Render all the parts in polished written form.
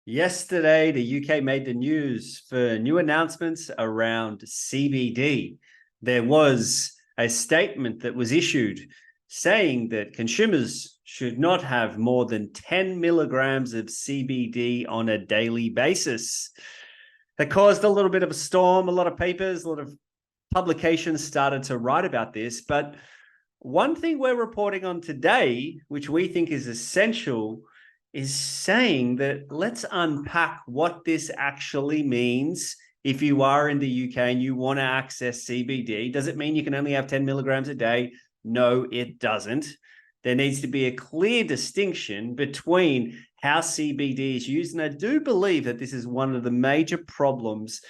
Yesterday, the UK made the news for new announcements around CBD. There was a statement that was issued saying that consumers should not have more than 10 milligrams of CBD on a daily basis. That caused a little bit of a storm. A lot of papers, a lot of publications started to write about this. But one thing we're reporting on today, which we think is essential, is saying that let's unpack what this actually means. If you are in the UK and you want to access CBD, does it mean you can only have 10 milligrams a day? No, it doesn't. There needs to be a clear distinction between how CBD is used. And I do believe that this is one of the major problems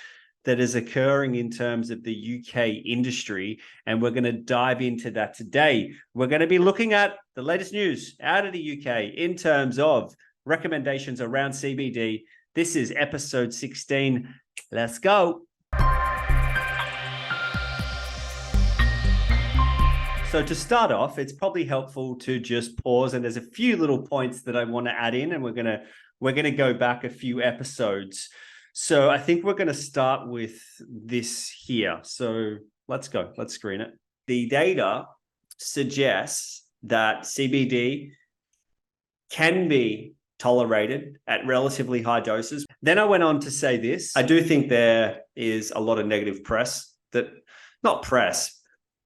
that is occurring in terms of the UK industry. And we're going to dive into that today. We're going to be looking at the latest news out of the UK in terms of recommendations around CBD. This is episode 16. Let's go. So to start off, it's probably helpful to just pause, and there's a few little points that I want to add in, and we're going to go back a few episodes. So I think we're going to start with this here. So let's go. Let's screen it. The data suggests that CBD can be tolerated at relatively high doses. Then I went on to say this. I do think there is a lot of negative press,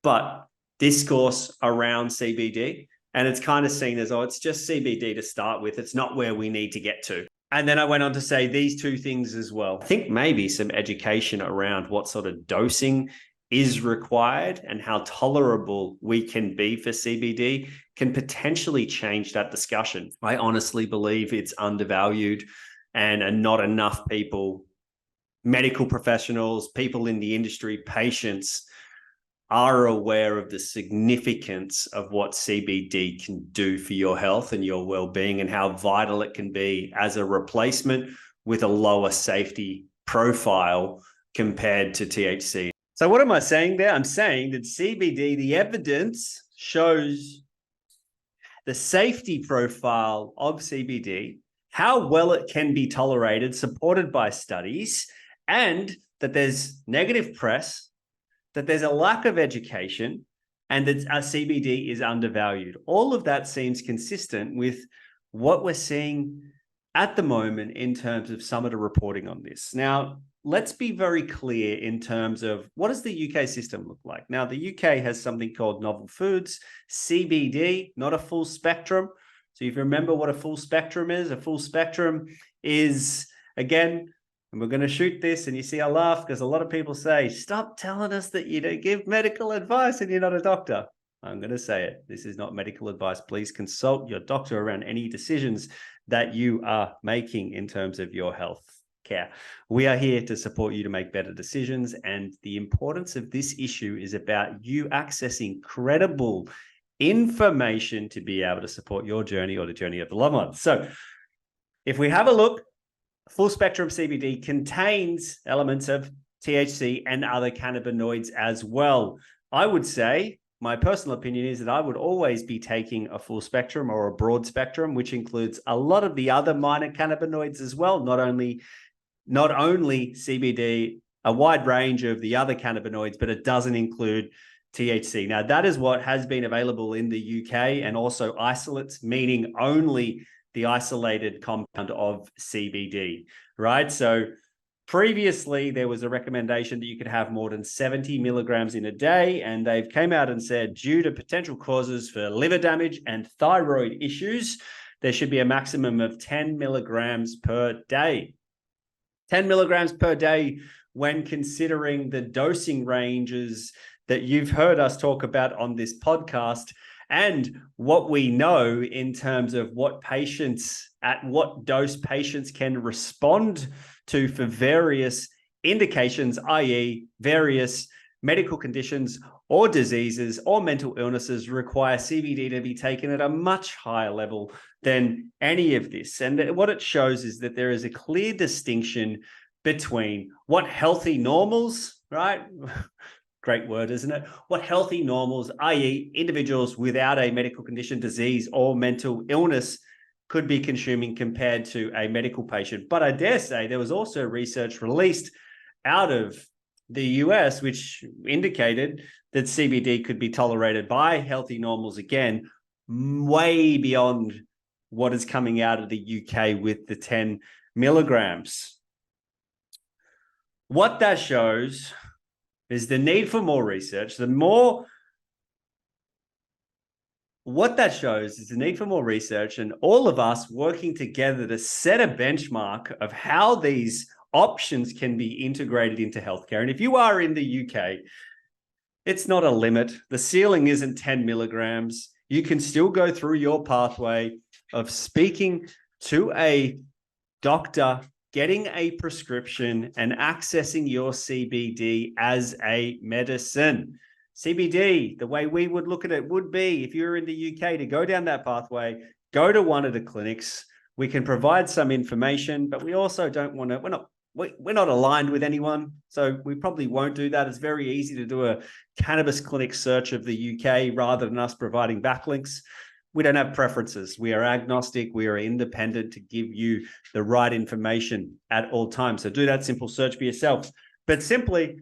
but discourse around CBD. And it's kind of seen as, oh, it's just CBD to start with. It's not where we need to get to. And then I went on to say these two things as well. I think maybe some education around what sort of dosing is required and how tolerable we can be for CBD can potentially change that discussion. I honestly believe it's undervalued and not enough people, medical professionals, people in the industry, patients, are aware of the significance of what CBD can do for your health and your well-being and how vital it can be as a replacement with a lower safety profile compared to THC. So what am I saying there? I'm saying that CBD, the evidence shows the safety profile of CBD, how well it can be tolerated, supported by studies, and that there's negative press, that there's a lack of education, and that CBD is undervalued. All of that seems consistent with what we're seeing at the moment in terms of some of the reporting on this. Now, let's be very clear in terms of what does the UK system look like? Now, the UK has something called novel foods, CBD, not a full spectrum. So if you remember what a full spectrum is, a full spectrum is, again, and we're going to shoot this, and you see I laugh because a lot of people say, stop telling us that you don't give medical advice and you're not a doctor. I'm going to say it. This is not medical advice. Please consult your doctor around any decisions that you are making in terms of your health care. We are here to support you to make better decisions, and the importance of this issue is about you accessing credible information to be able to support your journey or the journey of the loved ones. So if we have a look, full spectrum CBD contains elements of THC and other cannabinoids as well. I would say, my personal opinion is that I would always be taking a full spectrum or a broad spectrum, which includes a lot of the other minor cannabinoids as well, not only CBD, a wide range of the other cannabinoids, but it doesn't include THC. Now, that is what has been available in the UK, and also isolates, meaning only the isolated compound of CBD, right? So previously, there was a recommendation that you could have more than 70 milligrams in a day, and they've came out and said, due to potential causes for liver damage and thyroid issues, there should be a maximum of 10 milligrams per day. 10 milligrams per day when considering the dosing ranges that you've heard us talk about on this podcast, and what we know in terms of what patients, at what dose patients can respond to for various indications, i.e. various medical conditions or diseases or mental illnesses require CBD to be taken at a much higher level than any of this. And what it shows is that there is a clear distinction between what healthy normals, right? Great word, isn't it? What healthy normals, i.e. individuals without a medical condition, disease, or mental illness could be consuming compared to a medical patient. But I dare say there was also research released out of the US, which indicated that CBD could be tolerated by healthy normals again, way beyond what is coming out of the UK with the 10 milligrams. What that shows is the need for more research. What that shows is the need for more research and all of us working together to set a benchmark of how these options can be integrated into healthcare. And if you are in the UK, it's not a limit. The ceiling isn't 10 milligrams. You can still go through your pathway of speaking to a doctor, getting a prescription, and accessing your CBD as a medicine. CBD, the way we would look at it would be, if you're in the UK, to go down that pathway, go to one of the clinics. We can provide some information, but we also don't want to, we're not aligned with anyone, so we probably won't do that. It's very easy to do a cannabis clinic search of the UK rather than us providing backlinks. We don't have preferences. We are agnostic. We are independent to give you the right information at all times. So do that simple search for yourself. But simply,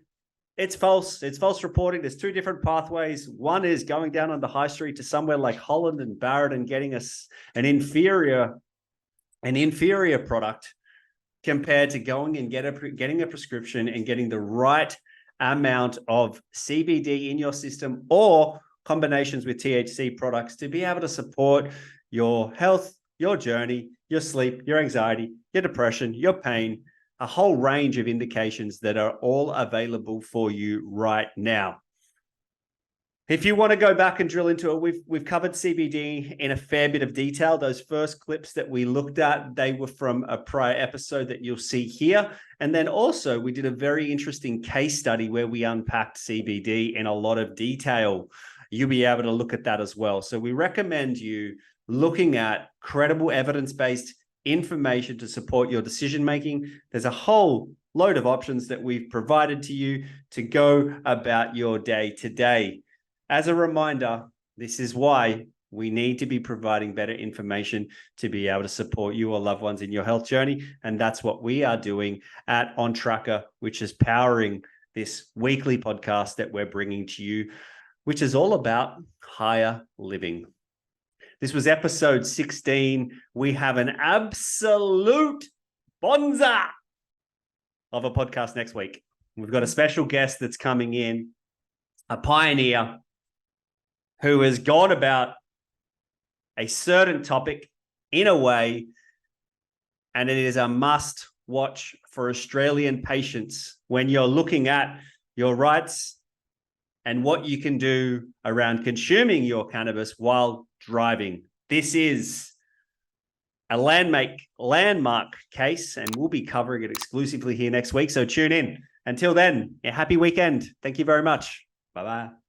it's false. It's false reporting. There's two different pathways. One is going down on the high street to somewhere like Holland and Barrett and getting us an inferior product compared to going and getting a prescription and getting the right amount of CBD in your system, or combinations with THC products to be able to support your health, your journey, your sleep, your anxiety, your depression, your pain, a whole range of indications that are all available for you right now. If you want to go back and drill into it, we've covered CBD in a fair bit of detail. Those first clips that we looked at, they were from a prior episode that you'll see here. And then also we did a very interesting case study where we unpacked CBD in a lot of detail. You'll be able to look at that as well. So we recommend you looking at credible evidence-based information to support your decision-making. There's a whole load of options that we've provided to you to go about your day today. As a reminder, this is why we need to be providing better information to be able to support you or loved ones in your health journey. And that's what we are doing at On Tracker, which is powering this weekly podcast that we're bringing to you, which is all about higher living. This was episode 16. We have an absolute bonza of a podcast next week. We've got a special guest that's coming in, a pioneer who has gone about a certain topic in a way, and it is a must watch for Australian patients when you're looking at your rights and what you can do around consuming your cannabis while driving. This is a landmark case, and we'll be covering it exclusively here next week. So tune in. Until then, a happy weekend. Thank you very much. Bye-bye.